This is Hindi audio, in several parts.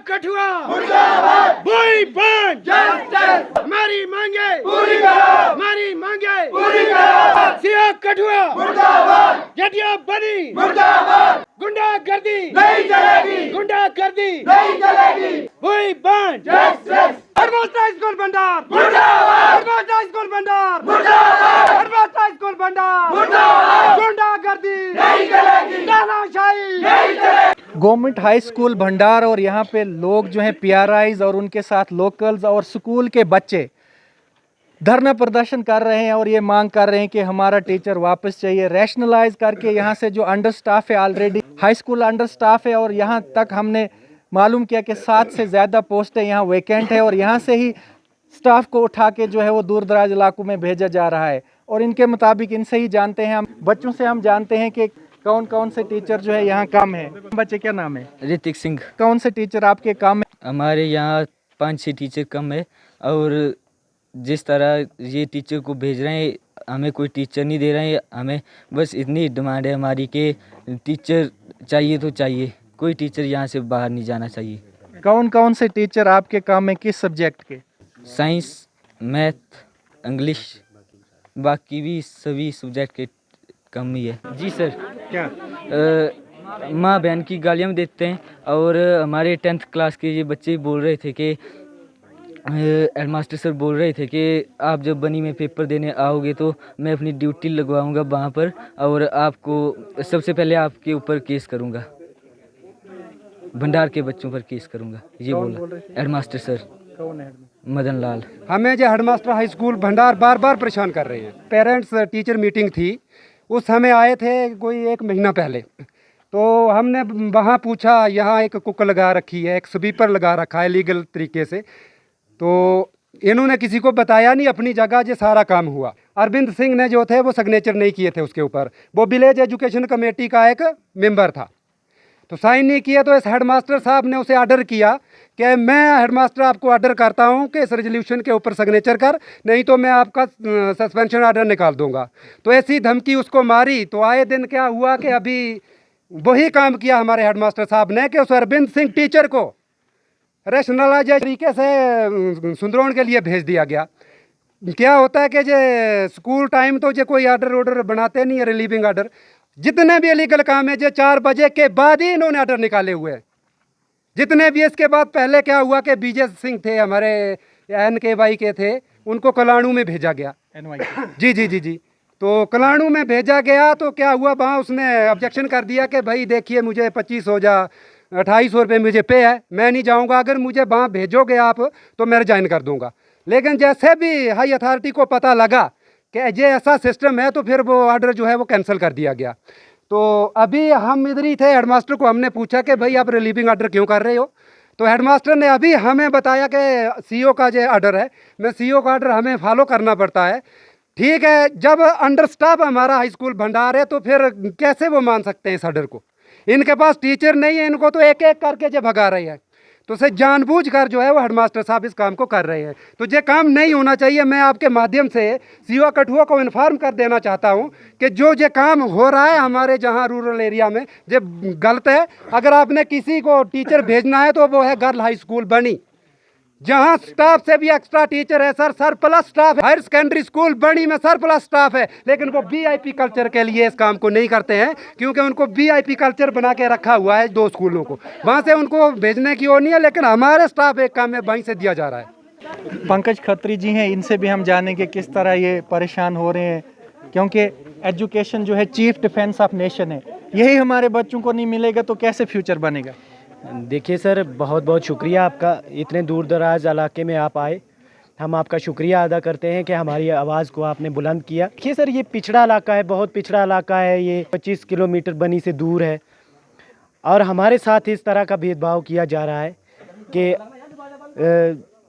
कठुआ मुर्दाबाद, वही बंद जस्टिस, हमारी मांगे पूरी करो, हमारी मांगे पूरी करो। सीओ कठुआ मुर्दाबाद, जटिया बनी मुर्दाबाद, गुंडागर्दी नहीं चलेगी, गुंडागर्दी नहीं चलेगी, वही बंद जस्टिस। हेडमास्टर स्कूल भंडार मुर्दाबाद, हेडमास्टर स्कूल भंडार मुर्दाबाद, हेडमास्टर स्कूल भंडार मुर्दाबाद, गुंडागर्दी नहीं चलेगी, तानाशाही नहीं चलेगी। गवर्नमेंट हाई स्कूल भंडार और यहाँ पे लोग जो हैं पीआरआईज और उनके साथ लोकल्स और स्कूल के बच्चे धरना प्रदर्शन कर रहे हैं और ये मांग कर रहे हैं कि हमारा टीचर वापस चाहिए, रैशनलाइज करके। यहाँ से जो अंडर स्टाफ है, already high school under staff है और यहाँ तक हमने मालूम किया कि 7 से ज़्यादा पोस्टें यहाँ वैकेंट है और यहाँ से ही स्टाफ को उठा के जो है वो दूर दराज इलाकों में भेजा जा रहा है। और इनके मुताबिक इनसे ही जानते हैं हम, बच्चों से हम जानते हैं कि कौन कौन से टीचर जो है यहाँ कम है। बच्चे क्या नाम है? ऋतिक सिंह। कौन से टीचर आपके कम है? हमारे यहाँ 5-6 टीचर कम है और जिस तरह ये टीचर को भेज रहे हैं हमें कोई टीचर नहीं दे रहे हैं। हमें बस इतनी डिमांड है हमारी कि टीचर चाहिए तो चाहिए, कोई टीचर यहाँ से बाहर नहीं जाना चाहिए। कौन कौन से टीचर आपके काम है, किस सब्जेक्ट के? साइंस, मैथ, इंग्लिश, बाकी भी सभी सब्जेक्ट के कम ही है। जी सर। क्या माँ बहन की गालियाँ भी देते हैं और हमारे 10th क्लास के ये बच्चे बोल रहे थे कि हेडमास्टर सर बोल रहे थे कि आप जब बनी में पेपर देने आओगे तो मैं अपनी ड्यूटी लगवाऊंगा वहाँ पर और आपको सबसे पहले आपके ऊपर केस करूँगा, भंडार के बच्चों पर केस करूँगा, ये बोला हेडमास्टर सर। कौन है? मदन लाल। हमें जो हेडमास्टर हाई स्कूल भंडार बार बार परेशान कर रहे हैं। पेरेंट्स टीचर मीटिंग थी, उस समय आए थे कोई 1 महीना पहले, तो हमने वहाँ पूछा, यहाँ एक कुक लगा रखी है, एक स्वीपर लगा रखा है लीगल तरीके से, तो इन्होंने किसी को बताया नहीं। अपनी जगह जो सारा काम हुआ, अरविंद सिंह ने जो थे वो सिग्नेचर नहीं किए थे उसके ऊपर, वो विलेज एजुकेशन कमेटी का एक मेंबर था, तो साइन नहीं किया। तो इस हेडमास्टर साहब ने उसे ऑर्डर किया कि मैं हेडमास्टर आपको ऑर्डर करता हूं कि इस रेजोल्यूशन के ऊपर सिग्नेचर कर, नहीं तो मैं आपका सस्पेंशन ऑर्डर निकाल दूंगा। तो ऐसी धमकी उसको मारी। तो आए दिन क्या हुआ कि अभी वही काम किया हमारे हेडमास्टर साहब ने कि उस अरविंद सिंह टीचर को रैशनलाइज तरीके से सुंदरौन के लिए भेज दिया गया। क्या होता है कि जे स्कूल टाइम तो जो कोई ऑर्डर बनाते नहीं है, रिलीविंग ऑर्डर, जितने भी इलीगल काम है जो 4 बजे के बाद ही इन्होंने ऑर्डर निकाले हुए हैं जितने भी। इसके बाद पहले क्या हुआ कि बीजे सिंह थे हमारे NKY के थे, उनको कलाणू में भेजा गया। जी जी जी जी। तो कलाणू में भेजा गया तो क्या हुआ, वहाँ उसने ऑब्जेक्शन कर दिया कि भाई देखिए मुझे 2500 या 2800 रुपये मुझे पे है, मैं नहीं जाऊँगा, अगर मुझे वहाँ भेजोगे आप तो मैं रिजाइन कर दूँगा। लेकिन जैसे भी हाई अथॉरिटी को पता लगा कि ये ऐसा सिस्टम है तो फिर वो ऑर्डर जो है वो कैंसिल कर दिया गया। तो अभी हम इधर ही थे, हेडमास्टर को हमने पूछा कि भाई आप रिलीविंग ऑर्डर क्यों कर रहे हो, तो हेडमास्टर ने अभी हमें बताया कि सीईओ का जो ऑर्डर है, मैं सीईओ का ऑर्डर हमें फॉलो करना पड़ता है। ठीक है, जब अंडर स्टाफ हमारा हाई स्कूल भंडार है तो फिर कैसे वो मान सकते हैं इस ऑर्डर को? इनके पास टीचर नहीं है, इनको तो एक एक करके जो भगा रही है, तो उसे जानबूझकर जो है वो हेडमास्टर साहब इस काम को कर रहे हैं। तो ये काम नहीं होना चाहिए। मैं आपके माध्यम से सीओ कठुआ को इन्फॉर्म कर देना चाहता हूं कि जो ये काम हो रहा है हमारे जहां रूरल एरिया में ये गलत है। अगर आपने किसी को टीचर भेजना है तो वो है गर्ल हाई स्कूल बनी, जहां स्टाफ से भी एक्स्ट्रा टीचर है सर, सर प्लस स्टाफ है। हायर सेकेंडरी स्कूल बड़ी में सर प्लस स्टाफ है, लेकिन वो VIP कल्चर के लिए इस काम को नहीं करते हैं, क्योंकि उनको VIP कल्चर बना के रखा हुआ है 2 स्कूलों को, वहां से उनको भेजने की वो नहीं है। लेकिन हमारे स्टाफ एक काम में वहीं से दिया जा रहा है। पंकज खत्री जी हैं, इनसे भी हम जानेंगे किस तरह ये परेशान हो रहे हैं, क्योंकि एजुकेशन जो है चीफ डिफेंस ऑफ नेशन है। यही हमारे बच्चों को नहीं मिलेगा तो कैसे फ्यूचर बनेगा? देखिए सर, बहुत बहुत शुक्रिया आपका, इतने दूर दराज इलाके में आप आए, हम आपका शुक्रिया अदा करते हैं कि हमारी आवाज़ को आपने बुलंद किया। देखिए सर, ये पिछड़ा इलाका है, बहुत पिछड़ा इलाका है, ये 25 किलोमीटर बनी से दूर है और हमारे साथ इस तरह का भेदभाव किया जा रहा है कि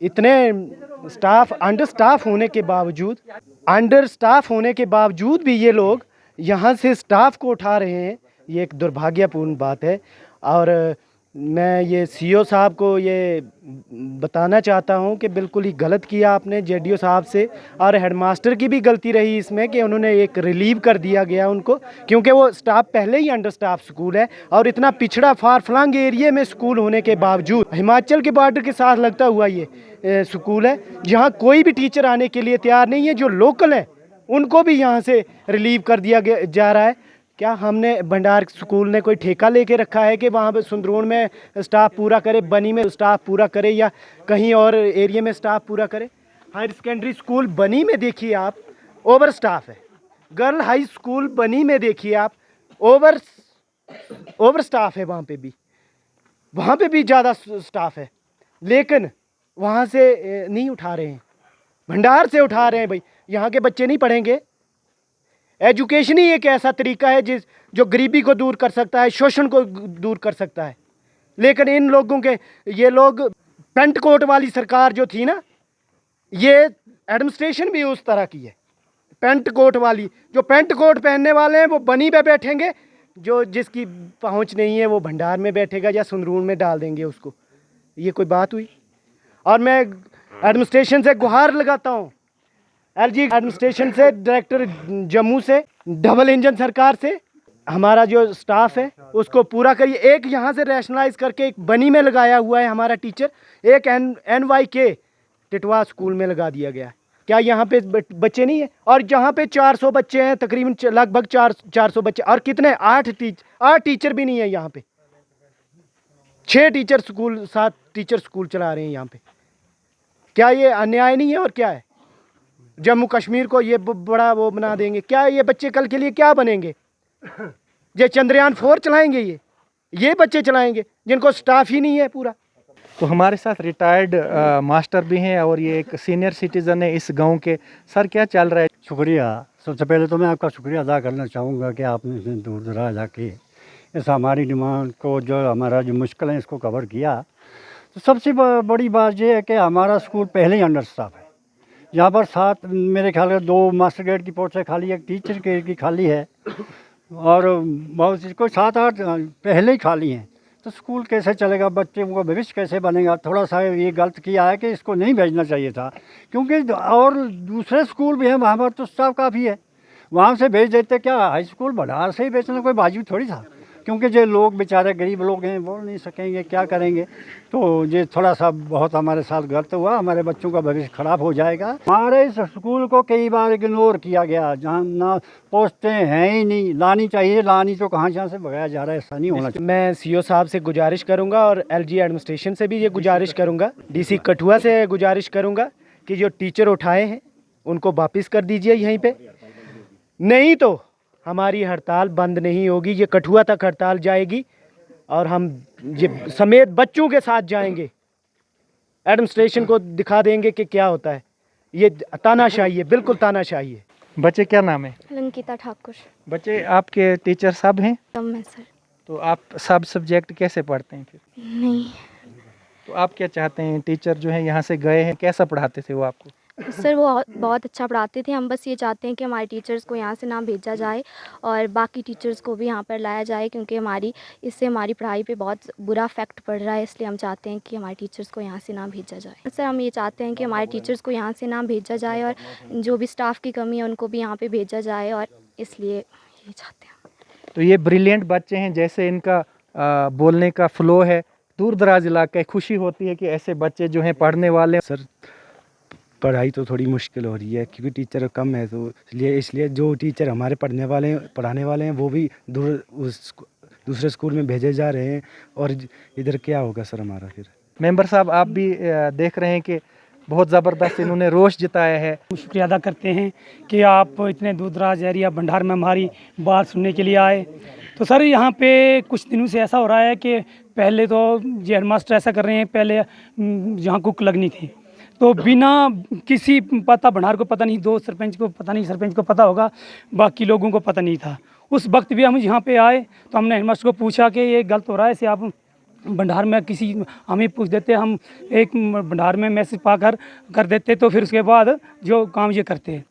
इतने स्टाफ अंडर स्टाफ होने के बावजूद भी ये लोग यहाँ से स्टाफ को उठा रहे हैं। ये एक दुर्भाग्यपूर्ण बात है और मैं ये सीईओ साहब को ये बताना चाहता हूं कि बिल्कुल ही गलत किया आपने जेडीओ साहब से, और हेडमास्टर की भी गलती रही इसमें कि उन्होंने एक रिलीव कर दिया गया उनको, क्योंकि वो स्टाफ पहले ही अंडर स्टाफ स्कूल है और इतना पिछड़ा फार फ्लंग एरिया में स्कूल होने के बावजूद हिमाचल के बॉर्डर के साथ लगता हुआ ये स्कूल है, जहाँ कोई भी टीचर आने के लिए तैयार नहीं है। जो लोकल हैं उनको भी यहाँ से रिलीव कर दिया जा रहा है। क्या हमने भंडार स्कूल ने कोई ठेका लेके रखा है कि वहाँ पे सुंदरोन में स्टाफ पूरा करे, बनी में स्टाफ पूरा करे, या कहीं और एरिया में स्टाफ पूरा करे? हायर सेकेंडरी स्कूल बनी में देखिए आप, ओवर स्टाफ है। गर्ल हाई स्कूल बनी में देखिए आप, ओवर स्टाफ है। वहाँ पे भी ज़्यादा स्टाफ है, लेकिन वहाँ से नहीं उठा रहे हैं, भंडार से उठा रहे हैं। भाई यहाँ के बच्चे नहीं पढ़ेंगे। एजुकेशन ही एक ऐसा तरीका है जो गरीबी को दूर कर सकता है, शोषण को दूर कर सकता है। लेकिन इन लोगों के, ये लोग पेंट कोट वाली सरकार जो थी ना, ये एडमिनिस्ट्रेशन भी उस तरह की है, पेंट कोट वाली। जो पेंट कोट पहनने वाले हैं वो बनी पे बैठेंगे, जो जिसकी पहुंच नहीं है वो भंडार में बैठेगा या संदूर में डाल देंगे उसको। ये कोई बात हुई? और मैं एडमिनिस्ट्रेशन से गुहार लगाता हूँ, एलजी एडमिनिस्ट्रेशन से, डायरेक्टर जम्मू से, डबल इंजन सरकार से, हमारा जो स्टाफ है उसको पूरा करिए। एक यहाँ से रैशनलाइज करके एक बनी में लगाया हुआ है हमारा टीचर, एक NYK टिटवा स्कूल में लगा दिया गया है। क्या यहाँ पे बच्चे नहीं है? और जहाँ पे 400 बच्चे हैं, तकरीबन लगभग 400 बच्चे, और कितने 8 टीचर भी नहीं है यहाँ पे। 6 टीचर स्कूल, 7 टीचर स्कूल चला रहे हैं यहाँ पे। क्या ये अन्याय नहीं है? और क्या है? जम्मू कश्मीर को ये बड़ा वो बना देंगे। क्या ये बच्चे कल के लिए क्या बनेंगे? ये चंद्रयान 4 चलाएंगे? ये बच्चे चलाएंगे जिनको स्टाफ ही नहीं है पूरा। तो हमारे साथ रिटायर्ड मास्टर भी हैं और ये एक सीनियर सिटीज़न है इस गांव के। सर, क्या चल रहा है? शुक्रिया। सबसे पहले तो मैं आपका शुक्रिया अदा करना चाहूँगा कि आपने इतने दूर दराज आके इस हमारी डिमांड को, जो हमारा जो मुश्किल है, इसको कवर किया। तो सबसे बड़ी बात यह है कि हमारा स्कूल पहले ही अंडर स्टाफ है। यहाँ पर 7 मेरे ख्याल में 2 मास्टर ग्रेड की पोस्ट है खाली, एक टीचर ग्रेड की खाली है, और बहुत सी कोई 7-8 पहले ही खाली हैं। तो स्कूल कैसे चलेगा? बच्चे का भविष्य कैसे बनेगा? थोड़ा सा ये गलत किया है कि इसको नहीं भेजना चाहिए था, क्योंकि और दूसरे स्कूल भी हैं वहाँ पर तो स्टाफ काफ़ी है, वहाँ से भेज देते। क्या हाई स्कूल भंडार से ही बेचना कोई बाजू थोड़ी था, क्योंकि जो लोग बेचारे गरीब लोग हैं बोल नहीं सकेंगे, क्या करेंगे। तो ये थोड़ा सा बहुत हमारे साथ गलत हुआ, हमारे बच्चों का भविष्य खराब हो जाएगा। हमारे इस स्कूल को कई बार इग्नोर किया गया, जहाँ ना पोस्टें हैं ही नहीं, लानी चाहिए, लानी तो कहाँ से भगाया जा रहा है, ऐसा नहीं होना चाहिए। मैं सीओ साहब से गुजारिश करूंगा और एलजी एडमिनिस्ट्रेशन से भी ये गुजारिश करूंगा, डीसी कठुआ से गुजारिश करूंगा कि जो टीचर उठाए हैं उनको वापस कर दीजिए यहीं पे, नहीं तो हमारी हड़ताल बंद नहीं होगी। ये कठुआ तक हड़ताल जाएगी और हम ये समेत बच्चों के साथ जाएंगे, एडमिनिस्ट्रेशन को दिखा देंगे कि क्या होता है। ये तानाशाही है, बिल्कुल तानाशाही है। बच्चे, क्या नाम है? लंकिता ठाकुर। बच्चे, आपके टीचर सब हैं? कम है सर। तो आप सब सब्जेक्ट कैसे पढ़ते हैं फिर? नहीं तो आप क्या चाहते हैं? टीचर जो है यहाँ से गए हैं, कैसा पढ़ाते थे वो आपको? सर, वो बहुत अच्छा पढ़ाते थे। हम बस ये चाहते हैं कि हमारे टीचर्स को यहाँ से ना भेजा जाए और बाकी टीचर्स को भी यहाँ पर लाया जाए, क्योंकि इससे हमारी पढ़ाई पे बहुत बुरा इफेक्ट पड़ रहा है। इसलिए हम चाहते हैं कि हमारे टीचर्स को यहाँ से ना भेजा जाए। सर, हम ये चाहते हैं कि हमारे टीचर्स को यहाँ से ना भेजा जाए और जो भी स्टाफ की कमी है उनको भी यहाँ पर भेजा जाए, और इसलिए ये चाहते हैं। तो ये ब्रिलियंट बच्चे हैं, जैसे इनका बोलने का फ्लो है, दूर दराज इलाके खुशी होती है कि ऐसे बच्चे जो हैं पढ़ने वाले। सर, पढ़ाई तो थोड़ी मुश्किल हो रही है क्योंकि टीचर कम है, तो इसलिए जो टीचर हमारे पढ़ाने वाले हैं वो भी दूसरे स्कूल में भेजे जा रहे हैं, और इधर क्या होगा सर हमारा फिर? मेंबर साहब, आप भी देख रहे हैं कि बहुत ज़बरदस्त इन्होंने रोष जताया है। शुक्रिया अदा करते हैं कि आप इतने दूर दराज एरिया भंडार में हमारी बात सुनने के लिए आए। तो सर, यहाँ पे कुछ दिनों से ऐसा हो रहा है कि पहले तो ये हेडमास्टर ऐसा कर रहे हैं, पहले जहाँ कुक लगनी थी तो बिना किसी पता, भंडार को पता नहीं, 2 सरपंच को पता नहीं, सरपंच को पता होगा, बाकी लोगों को पता नहीं था। उस वक्त भी हम यहाँ पे आए तो हमने हेडमास्टर को पूछा कि ये गलत हो रहा है, ऐसे आप भंडार में किसी हमें पूछ देते, हम एक भंडार में मैसेज पाकर कर देते, तो फिर उसके बाद जो काम ये करते हैं।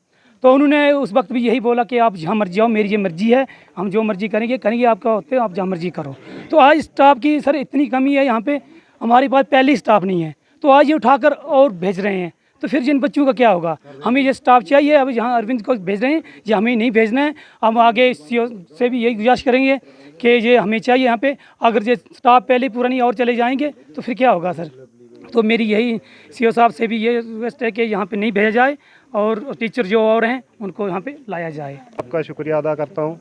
तो उन्होंने उस वक्त भी यही बोला कि आप जहाँ मर्जी आओ, मेरी ये मर्जी है, हम जो मर्जी करेंगे, आपका होते आप जहाँ मर्जी करो। तो आज स्टाफ की सर इतनी कमी है यहाँ पे, हमारे पास पहले ही स्टाफ नहीं है, तो आज ये उठाकर और भेज रहे हैं, तो फिर जिन बच्चों का क्या होगा। हमें ये स्टाफ चाहिए, अब यहाँ अरविंद को भेज रहे हैं, ये हमें नहीं भेजना है। हम आगे सीओ से भी यही गुजारिश करेंगे कि ये हमें चाहिए यहाँ पे। अगर ये स्टाफ पहले पूरा नहीं और चले जाएंगे तो फिर क्या होगा सर। तो मेरी यही सीओ साहब से भी ये रिक्वेस्ट है कि यहाँ पे नहीं भेजा जाए और टीचर जो और हैं उनको यहाँ पे लाया जाए। आपका शुक्रिया अदा करता हूँ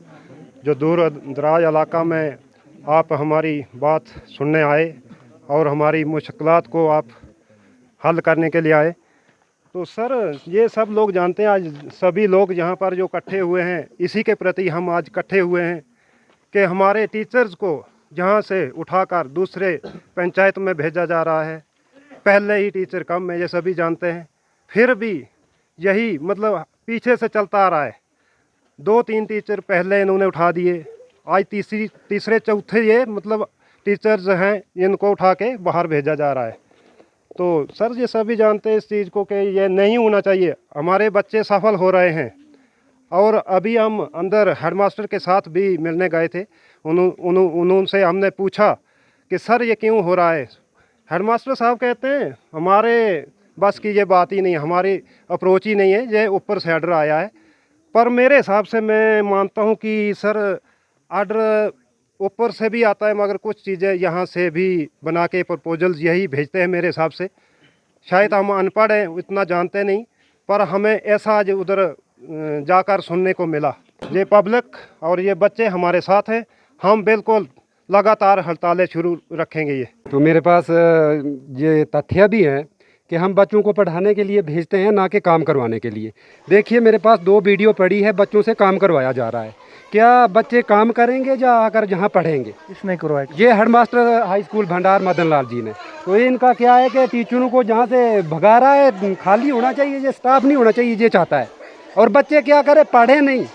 जो दूर दराज इलाका में आप हमारी बात सुनने आए और हमारी मुश्किलात को आप हल करने के लिए आए। तो सर ये सब लोग जानते हैं, आज सभी लोग यहाँ पर जो इकट्ठे हुए हैं इसी के प्रति हम आज इकट्ठे हुए हैं कि हमारे टीचर्स को जहाँ से उठाकर दूसरे पंचायत में भेजा जा रहा है। पहले ही टीचर कम है, ये सभी जानते हैं, फिर भी यही मतलब पीछे से चलता आ रहा है। 2-3 टीचर पहले इन्होंने उठा दिए, आज तीसरे चौथे ये मतलब टीचर्स हैं इनको उठा के बाहर भेजा जा रहा है। तो सर ये सभी जानते हैं इस चीज़ को कि ये नहीं होना चाहिए। हमारे बच्चे सफल हो रहे हैं और अभी हम अंदर हेडमास्टर के साथ भी मिलने गए थे। उनसे हमने पूछा कि सर ये क्यों हो रहा है। हेडमास्टर साहब कहते हैं हमारे बस की ये बात ही नहीं, हमारी अप्रोच ही नहीं है, ये ऊपर से आर्डर आया है। पर मेरे हिसाब से मैं मानता हूँ कि सर आर्डर ऊपर से भी आता है, मगर कुछ चीज़ें यहाँ से भी बना के प्रपोजल्स यही भेजते हैं मेरे हिसाब से। शायद हम अनपढ़ हैं, इतना जानते नहीं, पर हमें ऐसा आज उधर जाकर सुनने को मिला। ये पब्लिक और ये बच्चे हमारे साथ हैं, हम बिल्कुल लगातार हड़तालें शुरू रखेंगे। ये तो मेरे पास ये तथ्य भी है कि हम बच्चों को पढ़ाने के लिए भेजते हैं, ना कि काम करवाने के लिए। देखिए मेरे पास 2 वीडियो पड़ी है, बच्चों से काम करवाया जा रहा है। क्या बच्चे काम करेंगे या आकर जहाँ पढ़ेंगे? किसने करवाया? ये हेडमास्टर हाई स्कूल भंडार मदन लाल जी ने। तो इनका क्या है कि टीचरों को जहाँ से भगा रहा है, खाली होना चाहिए, ये स्टाफ नहीं होना चाहिए, ये चाहता है। और बच्चे क्या करें, पढ़े नहीं,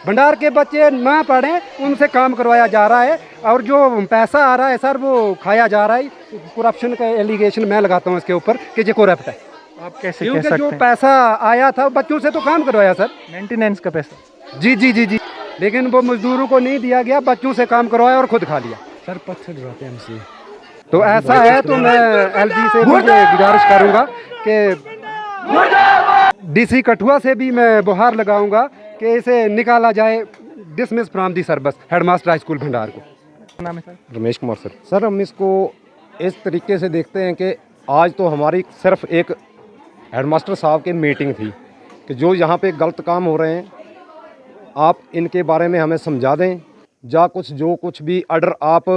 भंडार के बच्चे ना पढ़ें, उनसे काम करवाया जा रहा है। और जो पैसा आ रहा है सर वो खाया जा रहा है। करप्शन का एलिगेशन मैं लगाता हूँ इसके ऊपर कि ये करप्ट है। आप कैसे कह क्योंकि सकते जो हैं? पैसा आया था बच्चों से तो काम करवाया सर, मेंटेनेंस का पैसा। जी जी जी जी, लेकिन वो मजदूरों को नहीं दिया गया, बच्चों से काम करवाया और खुद खा लिया। सर पत्थर ढुलाते हैं हमसे। तो ऐसा है तो मैं एलजी से भी गुजारिश करूंगा कि डीसी कठुआ से भी मैं गुहार लगाऊंगा कि इसे निकाला जाए, dismiss from the service, headmaster high school भंडार को। नाम है sir? Ramesh Kumar sir. Sir हम इसको इस तरीके से देखते हैं कि आज तो हमारी सिर्फ एक हेडमास्टर साहब की मीटिंग थी कि जो यहाँ पे गलत काम हो रहे हैं आप इनके बारे में हमें समझा दें। जा कुछ जो कुछ भी ऑर्डर आप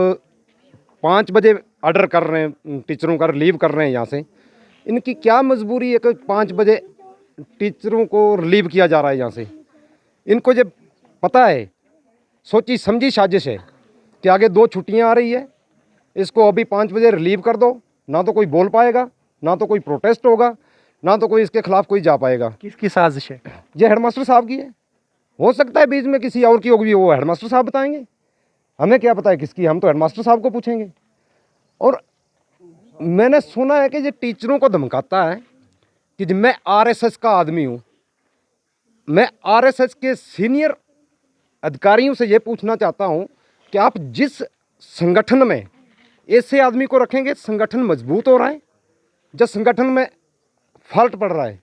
5 बजे ऑर्डर कर रहे हैं, टीचरों का रिलीव कर रहे हैं यहाँ से, इनकी क्या मजबूरी है कि 5 बजे टीचरों को रिलीव किया जा रहा है यहाँ से। इनको जब पता है, सोची समझी साजिश है कि आगे 2 छुट्टियाँ आ रही है, इसको अभी 5 बजे रिलीव कर दो, ना तो कोई बोल पाएगा, ना तो कोई प्रोटेस्ट होगा, ना तो कोई इसके खिलाफ कोई जा पाएगा। किसकी साजिश है? ये हेडमास्टर साहब की है। हो सकता है बीच में किसी और की होगी, वो हेडमास्टर साहब बताएंगे, हमें क्या पता है किसकी, हम तो हेडमास्टर साहब को पूछेंगे। और मैंने सुना है कि ये टीचरों को धमकाता है कि मैं आरएसएस का आदमी हूँ। मैं आरएसएस के सीनियर अधिकारियों से ये पूछना चाहता हूँ कि आप जिस संगठन में ऐसे आदमी को रखेंगे, संगठन मजबूत हो रहा है, जब संगठन में फॉल्ट पड़ रहा है,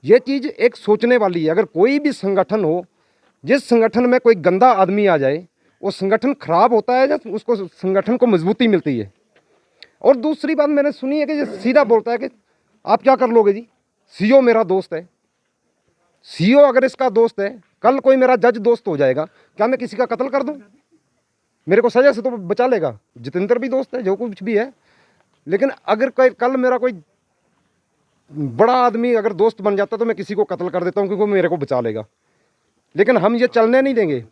ये चीज़ एक सोचने वाली है। अगर कोई भी संगठन हो, जिस संगठन में कोई गंदा आदमी आ जाए, वो संगठन खराब होता है, जब उसको संगठन को मजबूती मिलती है। और दूसरी बात मैंने सुनी है कि ये सीधा बोलता है कि आप क्या कर लोगे जी, सीओ मेरा दोस्त है। सीओ अगर इसका दोस्त है, कल कोई मेरा जज दोस्त हो जाएगा, क्या मैं किसी का कत्ल कर दूं? मेरे को सजा से तो बचा लेगा। जितेंद्र भी दोस्त है, जो कुछ भी है, लेकिन अगर कोई कल मेरा कोई बड़ा आदमी अगर दोस्त बन जाता तो मैं किसी को कत्ल कर देता हूं, क्योंकि वो मेरे को बचा लेगा। लेकिन हम ये चलने नहीं देंगे,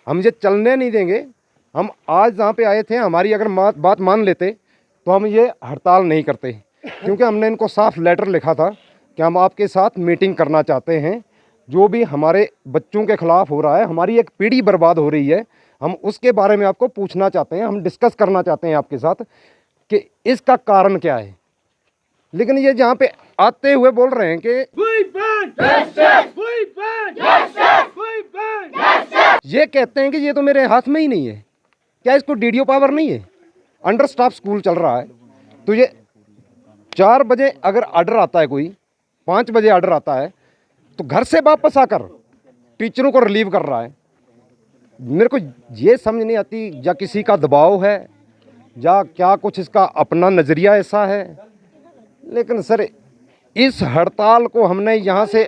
हम ये चलने नहीं देंगे। हम आज जहाँ पे आए थे, हमारी अगर बात मान लेते तो हम ये हड़ताल नहीं करते, क्योंकि हमने इनको साफ लेटर लिखा था कि हम आपके साथ मीटिंग करना चाहते हैं। जो भी हमारे बच्चों के खिलाफ हो रहा है, हमारी एक पीढ़ी बर्बाद हो रही है, हम उसके बारे में आपको पूछना चाहते हैं, हम डिस्कस करना चाहते हैं आपके साथ कि इसका कारण क्या है। लेकिन ये जहाँ पे आते हुए बोल रहे हैं कि ये कहते हैं कि ये तो मेरे हाथ में ही नहीं है। क्या इसको डीडीओ पावर नहीं है? अंडर स्टाफ स्कूल चल रहा है, तो ये 4 बजे अगर ऑर्डर आता है, कोई 5 बजे ऑर्डर आता है, तो घर से वापस आकर टीचरों को रिलीव कर रहा है। मेरे को ये समझ नहीं आती, या किसी का दबाव है या क्या कुछ इसका अपना नज़रिया ऐसा है। लेकिन सर इस हड़ताल को हमने यहाँ से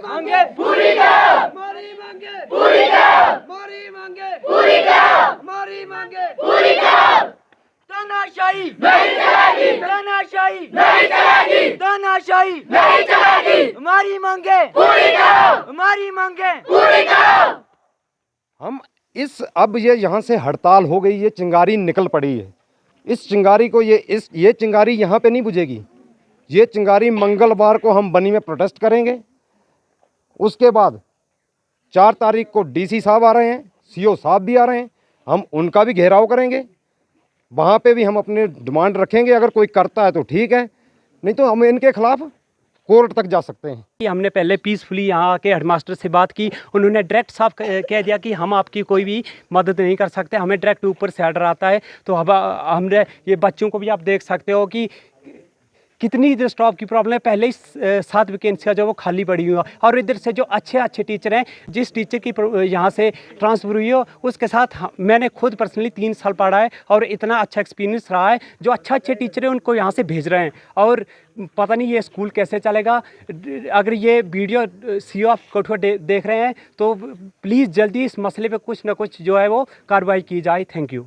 तानाशाही नहीं चलेगी, तानाशाही नहीं चलेगी, तानाशाही नहीं चलेगी। हमारी मांगे पूरी करो, हमारी मांगे पूरी करो। हम इस अब ये यहाँ से हड़ताल हो गई, ये चिंगारी निकल पड़ी है। इस चिंगारी को ये चिंगारी यहाँ पे नहीं बुझेगी। ये चिंगारी मंगलवार को हम बनी में प्रोटेस्ट करेंगे। उसके बाद 4 तारीख को डीसी साहब आ रहे हैं, सीओ साहब भी आ रहे हैं, हम उनका भी घेराव करेंगे। वहाँ पे भी हम अपने डिमांड रखेंगे। अगर कोई करता है तो ठीक है, नहीं तो हम इनके खिलाफ कोर्ट तक जा सकते हैं। कि हमने पहले पीसफुली यहाँ आके हेडमास्टर से बात की, उन्होंने डायरेक्ट साफ कह दिया कि हम आपकी कोई भी मदद नहीं कर सकते, हमें डायरेक्ट ऊपर से ऑर्डर आता है। तो अब हमने ये बच्चों को भी आप देख सकते हो कि कितनी स्टॉप की प्रॉब्लम है। पहले ही 7 वैकेंसियाँ जो वो खाली पड़ी हुई है, और इधर से जो अच्छे टीचर हैं, जिस टीचर की यहाँ से ट्रांसफ़र हुई हो उसके साथ मैंने खुद पर्सनली 3 साल पढ़ा है और इतना अच्छा एक्सपीरियंस रहा है। जो अच्छे टीचर हैं उनको यहाँ से भेज रहे हैं, और पता नहीं ये स्कूल कैसे चलेगा। अगर ये वीडियो सीओ ऑफ कठुआ देख रहे हैं तो प्लीज़ जल्दी इस मसले पे कुछ ना कुछ जो है वो कार्रवाई की जाए। Thank you.